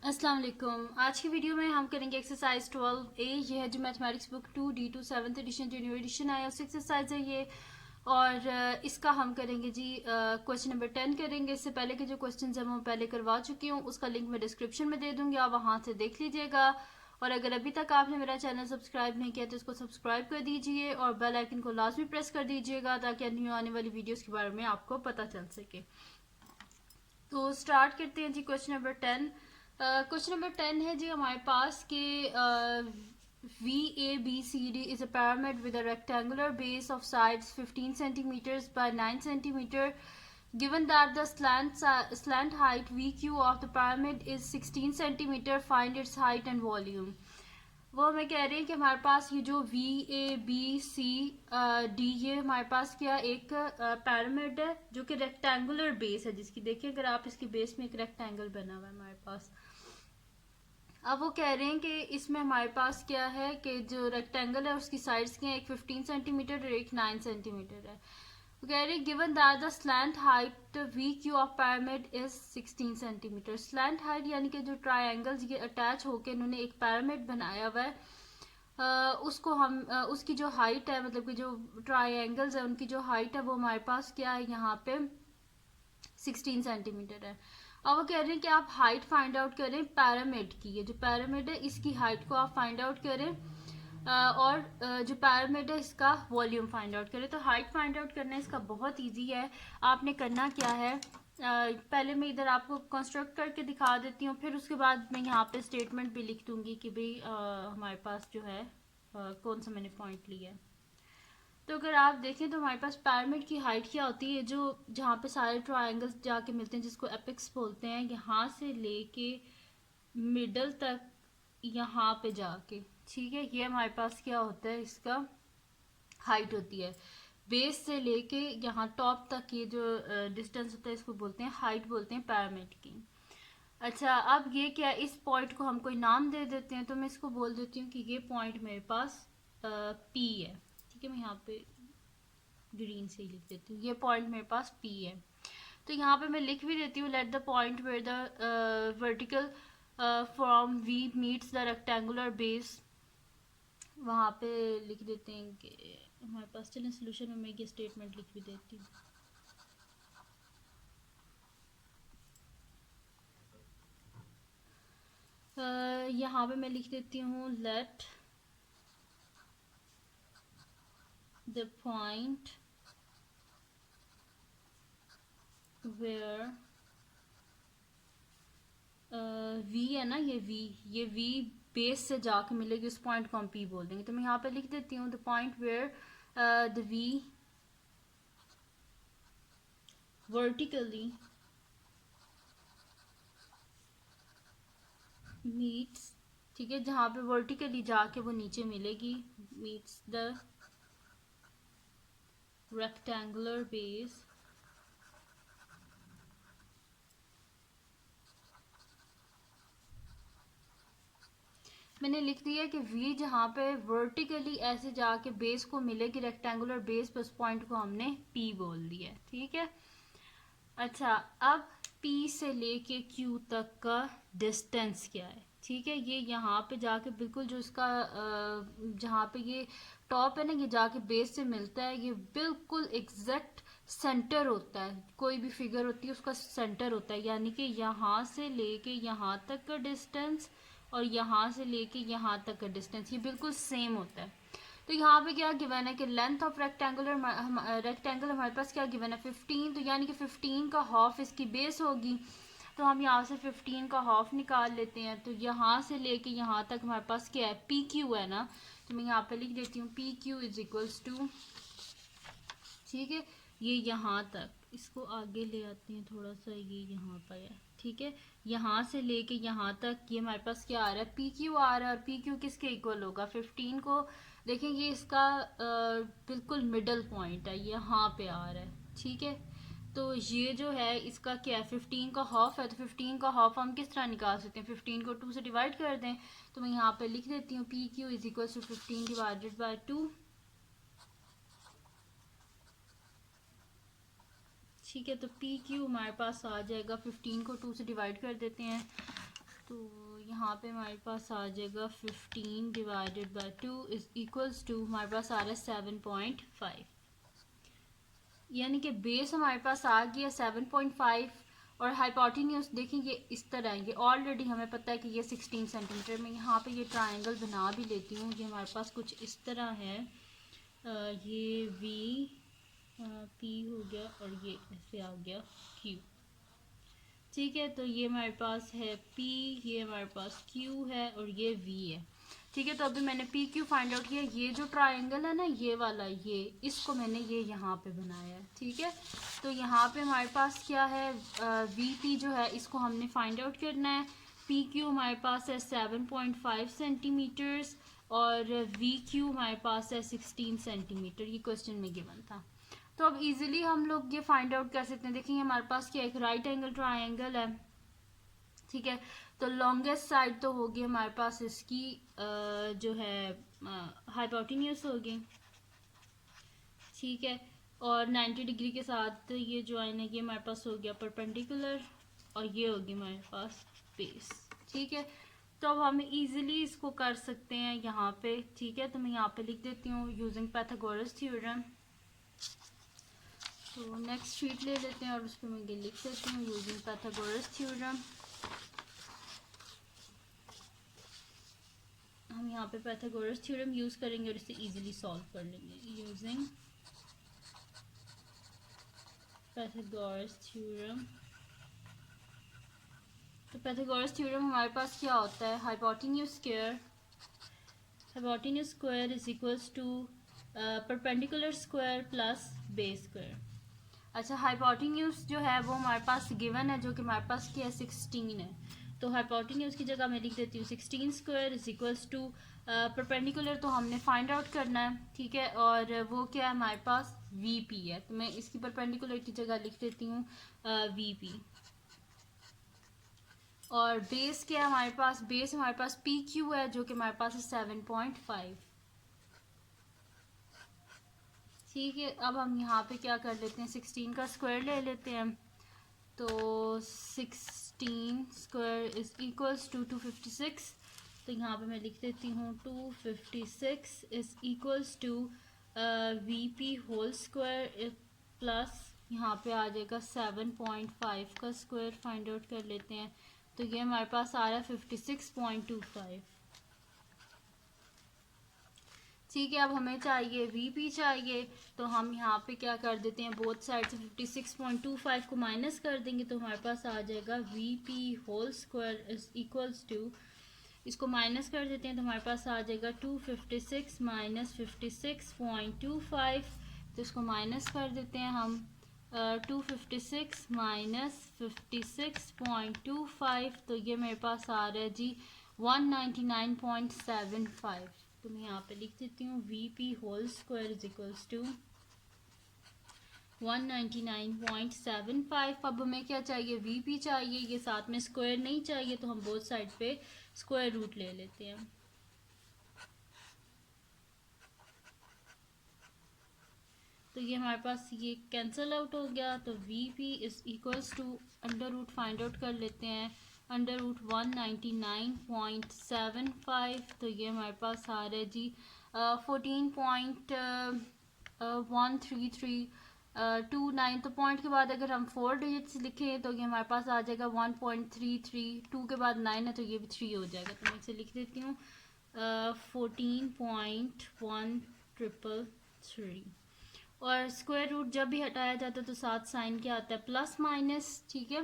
अस्सलाम वालेकुम। आज की वीडियो में हम करेंगे एक्सरसाइज 12A। ये है जो mathematics book 2D2 7th edition जो न्यू एडिशन आया उस एक्सरसाइज है ये। और इसका हम करेंगे जी क्वेश्चन नंबर 10 करेंगे। इससे पहले के जो क्वेश्चन है मैं पहले करवा चुकी हूँ, उसका लिंक मैं डिस्क्रिप्शन में दे दूँगी, आप वहाँ से देख लीजिएगा। और अगर अभी तक आपने मेरा चैनल सब्सक्राइब नहीं किया तो इसको सब्सक्राइब कर दीजिए और बेल आइकन को लाजमी प्रेस कर दीजिएगा ताकि न्यू आने वाली वीडियोज़ के बारे में आपको पता चल सके। तो स्टार्ट करते हैं जी क्वेश्चन नंबर 10। क्वेश्चन नंबर 10 है जी हमारे पास कि VABCD is a pyramid with a rectangular base of sides 15 centimeters by 9 centimeter. Given that the slant height VQ of the pyramid is 16 centimeter, find its height and volume. वो हमें कह रहे हैं कि हमारे पास ये जो VABCD ये हमारे पास क्या एक पैरामिड है जो कि रेक्टेंगुलर बेस है, जिसकी देखिए अगर आप इसकी बेस में एक रेक्टेंगल बना हुआ है हमारे पास। अब वो कह रहे हैं कि इसमें हमारे पास क्या है कि जो रेक्टेंगल है उसकी साइड्स क्या है, एक 15 सेंटीमीटर और एक 9 सेंटीमीटर है। वो कह रहे हैं given that the slant height we Q of pyramid is 16 centimetre. Slant height यानी कि जो ट्रायंगल्स ये अटैच होकर इन्होंने एक पैरामिड बनाया हुआ है, उसको हम उसकी जो हाइट है, मतलब कि जो ट्रायंगल्स है उनकी जो हाइट है वो हमारे पास क्या है यहाँ पे 16 सेंटीमीटर है। अब वो कह रहे हैं कि आप हाइट फाइंड आउट करें पैरामिड की। ये जो पैरामिड है इसकी हाइट को आप फाइंड आउट करें और जो पैरामिड है इसका वॉल्यूम फाइंड आउट करें। तो हाइट फाइंड आउट करना इसका बहुत इजी है। आपने करना क्या है, पहले मैं इधर आपको कंस्ट्रक्ट करके दिखा देती हूँ, फिर उसके बाद मैं यहाँ पे स्टेटमेंट भी लिख दूंगी कि भाई हमारे पास जो है कौन सा मैंने पॉइंट लिया है। तो अगर आप देखें तो हमारे पास पैरामिड की हाइट क्या होती है, जो जहाँ पे सारे ट्रायंगल्स जाके मिलते हैं जिसको एपिक्स बोलते हैं, यहाँ से लेके मिडल तक यहाँ पे जाके, ठीक है, ये हमारे पास क्या होता है, इसका हाइट होती है। बेस से लेके यहाँ टॉप तक ये जो डिस्टेंस होता है इसको बोलते हैं हाइट, बोलते हैं पैरामिड की। अच्छा, अब ये क्या, इस पॉइंट को हम कोई नाम दे देते हैं, तो मैं इसको बोल देती हूँ कि ये पॉइंट मेरे पास पी है। ठीक है, मैं यहाँ पे ग्रीन से ही लिख देती हूँ, ये पॉइंट मेरे पास पी है। तो यहाँ पे मैं लिख भी देती हूँ let the point where the vertical from V meets the rectangular base. वहाँ पे लिख देते हैं कि हमारे पास, चलें सोल्यूशन में मैं ये स्टेटमेंट लिख भी देती हूँ। यहाँ पे मैं लिख देती हूँ let the point where V है ना, ये वी बेस से जाके मिलेगी, उस पॉइंट को हम पी बोल देंगे। तो मैं यहाँ पे लिख देती हूँ the point where the V vertically meets, ठीक है, जहाँ पे वर्टिकली जाके वो नीचे मिलेगी, मीट्स द रेक्टेंगुलर बेस मैंने लिख दिया कि वी जहाँ पे वर्टिकली ऐसे जाके बेस को मिलेगी रेक्टेंगुलर बेस पे, उस पॉइंट को हमने पी बोल दिया। ठीक है, अच्छा, अब पी से लेके क्यू तक का डिस्टेंस क्या है। ठीक है, ये यहाँ पे जाके बिल्कुल जो इसका जहाँ पे ये टॉप है ना, ये जाके बेस से मिलता है, ये बिल्कुल एग्जैक्ट सेंटर होता है। कोई भी फिगर होती है उसका सेंटर होता है, यानी कि यहाँ से लेके यहाँ तक का डिस्टेंस और यहाँ से लेके यहाँ तक का डिस्टेंस ये बिल्कुल सेम होता है। तो यहाँ पे क्या गिवन है कि लेंथ ऑफ रेक्टेंगुलर हमारे पास क्या गिवन है 15, तो यानी कि 15 का हाफ इसकी बेस होगी। तो हम यहाँ से 15 का हाफ निकाल लेते हैं। तो यहाँ से लेके यहाँ तक हमारे पास क्या है, पी क्यू है ना, तो मैं यहाँ पे लिख देती हूँ P Q is equals to, ठीक है, ये यहाँ तक, इसको आगे ले आते हैं थोड़ा सा, ये यहाँ पर है। ठीक है, यहाँ से लेके यहाँ तक ये हमारे पास क्या आ रहा है, पी क्यू आ रहा है। और पी क्यू किसके इक्वल होगा, 15 को देखें, ये इसका बिल्कुल मिडल पॉइंट है, यहाँ पे आ रहा है। ठीक है, तो ये जो है इसका क्या है, 15 का हाफ है, तो 15 का हाफ हम किस तरह निकाल सकते हैं, 15 को 2 से डिवाइड कर दें। तो मैं यहाँ पे लिख देती हूँ P Q is equal to 15 divided by 2। ठीक है, तो पी क्यू हमारे पास आ जाएगा, 15 को 2 से डिवाइड कर देते हैं, तो यहाँ पे हमारे पास आ जाएगा 15 divided by 2 is equals to, हमारे पास आ रहा है 7.5, यानी कि बेस हमारे पास आ गया 7.5 और हाइपोटेन्यूज देखें ये इस तरह है। ये ऑलरेडी हमें पता है कि ये 16 सेंटीमीटर में। यहाँ पे ये ट्रायंगल बना भी लेती हूँ। ये हमारे पास कुछ इस तरह है, ये वी पी हो गया और ये ऐसे आ गया क्यू, ठीक है। तो ये हमारे पास है पी, ये हमारे पास क्यू है और ये वी है, ठीक है। तो अभी मैंने पी क्यू फाइंड आउट किया। ये जो ट्रायंगल है ना, ये वाला, ये इसको मैंने ये यहाँ पे बनाया है, ठीक है। तो यहाँ पे हमारे पास क्या है, वी पी जो है इसको हमने फाइंड आउट करना है। पी क्यू हमारे पास है 7.5 सेंटीमीटर्स और वी क्यू हमारे पास है 16 सेंटीमीटर। ये क्वेश्चन में गिवन था। तो अब इजीली हम लोग ये फाइंड आउट कर सकते हैं। देखेंगे हमारे पास क्या एक राइट एंगल ट्रायंगल है, ठीक है। तो लॉन्गेस्ट साइड तो होगी हमारे पास इसकी जो है हाइपोटेन्यूज होगी, ठीक है। और 90 डिग्री के साथ ये ज्वाइन है, ये हमारे पास हो गया परपेंडिकुलर और ये होगी हमारे पास बेस, ठीक है। तो अब हम इजीली इसको कर सकते हैं यहाँ पे, ठीक है। तो मैं यहाँ पे लिख देती हूँ यूजिंग पाइथागोरस थ्योरम। तो नेक्स्ट शीट ले लेते हैं और उस पर मैं ये लिख देती हूँ यूजिंग पाइथागोरस थ्योरम। हम यहाँ पे पाइथागोरस थ्योरम यूज़ करेंगे और इसे इजीली सॉल्व कर लेंगे यूजिंग पाइथागोरस थ्योरम। तो पाइथागोरस थ्योरम हमारे पास क्या होता है, hypotenuse square is equals to perpendicular square plus base square. अच्छा, हाइपोटेन्यूज जो है वो हमारे पास गिवन है, जो कि हमारे पास क्या है 16 है। तो हाइपोटेन्यूज की जगह मैं लिख देती हूँ 16 square is equals to perpendicular तो हमने फाइंड आउट करना है, ठीक है। और वो क्या है हमारे पास वी पी है, तो मैं इसकी परपेंडिकुलर की जगह लिख देती हूँ वी पी। और बेस क्या है हमारे पास, बेस हमारे पास पी क्यू है, जो कि हमारे पास है 7.5, ठीक है। अब हम यहाँ पे क्या कर लेते हैं, 16 का स्क्वायर ले लेते हैं। तो 16 स्क्वायर इज इक्वल्स टू 256। तो यहाँ पे मैं लिख देती हूँ 256 is equals to V P whole square plus यहाँ पे आ जाएगा 7.5 का स्क्वायर फाइंड आउट कर लेते हैं। तो ये हमारे पास आ रहा है 56.25, ठीक है। अब हमें चाहिए वी पी चाहिए, तो हम यहाँ पे क्या कर देते हैं, बोथ साइड से 56.25 को माइनस कर देंगे तो हमारे पास आ जाएगा V P whole square is equals to, इसको माइनस कर देते हैं तो हमारे पास आ जाएगा 256 माइनस 56.25। तो इसको माइनस कर देते हैं हम, 256 माइनस 56.25, तो ये मेरे पास आ रहा है जी 199.75। तो मैं यहाँ पे लिख देती हूँ V P whole square is equals to 199.75। अब हमें क्या चाहिए, वी पी चाहिए, ये साथ में स्क्वायर नहीं चाहिए, तो हम बोथ साइड पे स्क्वायर रूट ले लेते हैं। तो ये हमारे पास ये कैंसिल आउट हो गया। तो V P is equals to under root find out कर लेते हैं, अंडर रूट 199.75। तो ये हमारे पास आ रहा है जी 14.13329। तो पॉइंट के बाद अगर हम 4 डिजिट्स लिखें तो ये हमारे पास आ जाएगा 1.33। 2 के बाद 9 है तो ये भी 3 हो जाएगा। तो मैं इसे लिख देती हूँ 14.1333। और स्क्वायर रूट जब भी हटाया जाता है तो साथ साइन क्या आता है, प्लस माइनस, ठीक है।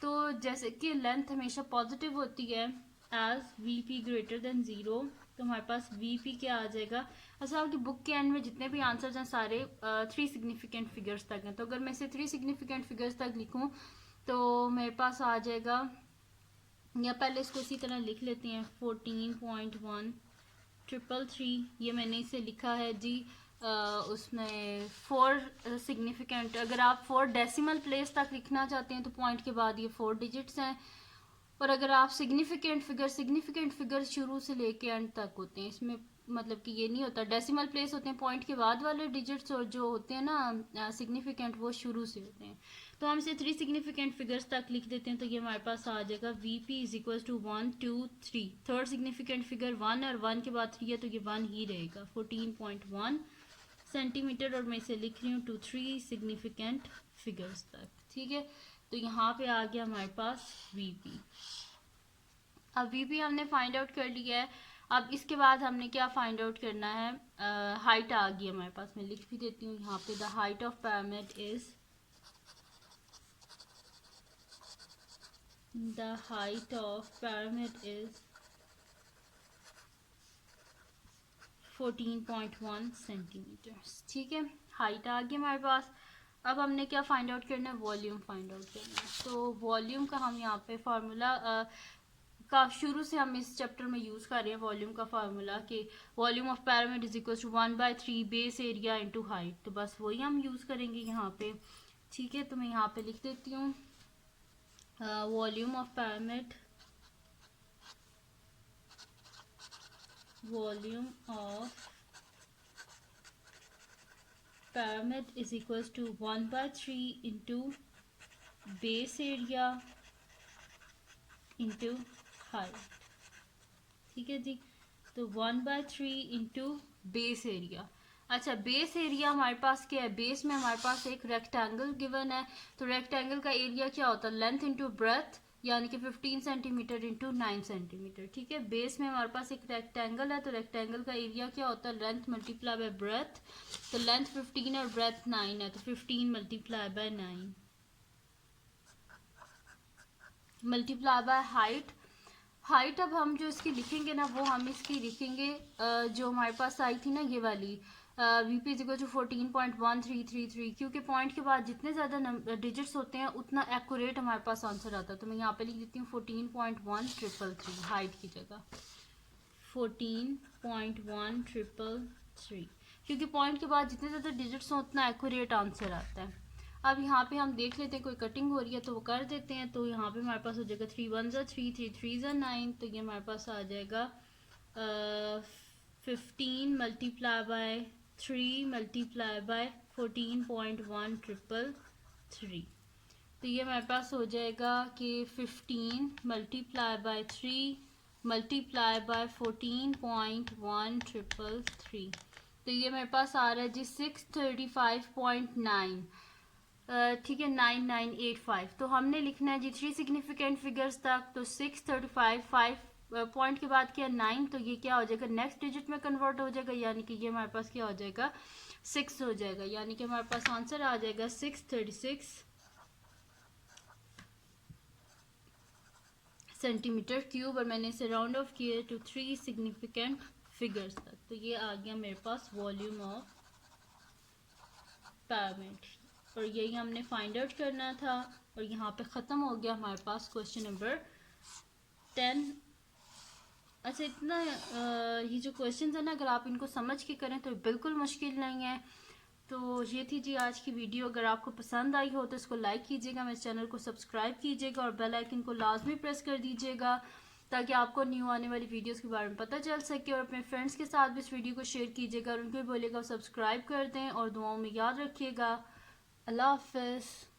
तो जैसे कि लेंथ हमेशा पॉजिटिव होती है as V P greater than 0, तो हमारे पास वी पी क्या आ जाएगा। अच्छा, आपकी बुक के एंड में जितने भी आंसर्स हैं सारे 3 सिग्निफिकेंट फिगर्स तक हैं। तो अगर मैं इसे 3 सिग्निफिकेंट फिगर्स तक लिखूं तो मेरे पास आ जाएगा, या पहले इसको इसी तरह लिख लेते हैं 14.1333। ये मैंने इसे लिखा है जी उसमें 4 सिग्निफिकेंट। अगर आप 4 डेसिमल प्लेस तक लिखना चाहते हैं तो पॉइंट के बाद ये 4 डिजिट्स हैं। और अगर आप सिग्निफिकेंट फिगर शुरू से लेके एंड तक होते हैं, इसमें मतलब कि ये नहीं होता, डेसिमल प्लेस होते हैं पॉइंट के बाद वाले डिजिट्स, और जो होते हैं ना सिग्निफिकेंट वो शुरू से होते हैं। तो हम इसे 3 सिग्निफिकेंट फिगर्स तक लिख देते हैं, तो ये हमारे पास आ जाएगा VP is equal to 1 2 3। Third significant figure 1 और 1 के बाद 3 है तो ये 1 ही रहेगा, 14.1 सेंटीमीटर। और मैं इसे लिख रही हूँ टू 3 सिग्निफिकेंट फिगर्स तक, ठीक है। तो यहाँ पे आ गया हमारे पास VP। अब VP हमने फाइंड आउट कर लिया है। अब इसके बाद हमने क्या फाइंड आउट करना है, हाइट आ गई हमारे पास, मैं लिख भी देती हूँ यहाँ पे, the height of pyramid is, the height of pyramid is 14.1 centimetres, ठीक है। हाइट आ गई हमारे पास। अब हमने क्या फाइंड आउट करना है, वॉल्यूम फाइंड आउट करना है। तो वॉल्यूम का हम यहाँ पे फार्मूला का शुरू से हम इस चैप्टर में यूज़ कर रहे हैं वॉल्यूम का फार्मूला, कि volume of pyramid is equal to 1/3 base area into height. तो बस वही हम यूज़ करेंगे यहाँ पे, ठीक है। तो मैं यहाँ पे लिख देती हूँ volume of pyramid, volume of pyramid is equals to 1/3 into base area into height, ठीक है जी। तो 1/3 into base area। अच्छा, बेस एरिया हमारे पास क्या है, बेस में हमारे पास एक रेक्टेंगल गिवन है। तो रेक्टेंगल का एरिया क्या होता है, लेंथ इंटू ब्रेथ, यानी कि 15 सेंटीमीटर इंटू 9 सेंटीमीटर, ठीक है। बेस में हमारे पास एक रेक्टेंगल है, तो रेक्टेंगल का एरिया क्या होता है, लेंथ मल्टीप्लाई बाय ब्रेथ। तो लेंथ 15 और ब्रेथ 9 है, तो 15 multiply by 9 multiply by height. Height अब हम जो इसकी लिखेंगे ना, वो हम इसकी लिखेंगे जो हमारे पास आई थी ना, ये वाली VP इज इक्वल टू 14.1333, क्योंकि पॉइंट के बाद जितने ज़्यादा डिजिट्स होते हैं उतना एक्यूरेट हमारे पास आंसर आता है। तो मैं यहाँ पे लिख देती हूँ 14.1333 हाइट की जगह 14.1333, क्योंकि पॉइंट के बाद जितने ज़्यादा डिजिट्स हों उतना एक्यूरेट आंसर आता है। अब यहाँ पे हम देख लेते हैं कोई कटिंग हो रही है तो वो कर देते हैं। तो यहाँ पे हमारे पास हो जाएगा 3 1 3 3 3 9, तो ये हमारे पास आ जाएगा 15 मल्टीप्लाई बाय 3 मल्टीप्लाई बाय 14.1333। तो ये हमारे पास हो जाएगा कि 15 मल्टीप्लाई बाय 3 मल्टीप्लाई बाय 14.1333। तो ये मेरे पास आ रहा है जी 635.9, ठीक है, 9985। तो हमने लिखना है जी 3 सिग्निफिकेंट फिगर्स तक। तो 635, 5 पॉइंट के बाद क्या 9, तो ये क्या हो जाएगा, नेक्स्ट डिजिट में कन्वर्ट हो जाएगा, यानी कि ये हमारे पास क्या हो जाएगा, 6 हो जाएगा, यानी कि हमारे पास आंसर आ जाएगा 636 सेंटीमीटर क्यूब। और मैंने इसे राउंड ऑफ किया टू 3 सिग्निफिकेंट फिगर्स तक। तो ये आ गया मेरे पास वॉल्यूम ऑफ पिरामिड, और यही हमने फाइंड आउट करना था। और यहाँ पे ख़त्म हो गया हमारे पास क्वेश्चन नंबर 10। अच्छा, इतना ये जो क्वेश्चन है ना, अगर आप इनको समझ के करें तो बिल्कुल मुश्किल नहीं है। तो ये थी जी आज की वीडियो। अगर आपको पसंद आई हो तो इसको लाइक कीजिएगा, मेरे चैनल को सब्सक्राइब कीजिएगा और बेल आइकन को लाजमी प्रेस कर दीजिएगा, ताकि आपको न्यू आने वाली वीडियोस के बारे में पता चल सके। और अपने फ्रेंड्स के साथ भी इस वीडियो को शेयर कीजिएगा और उनको भी बोलिएगा सब्सक्राइब कर दें, और दुआओं में याद रखिएगा। अल्लाह हाफ़िज़।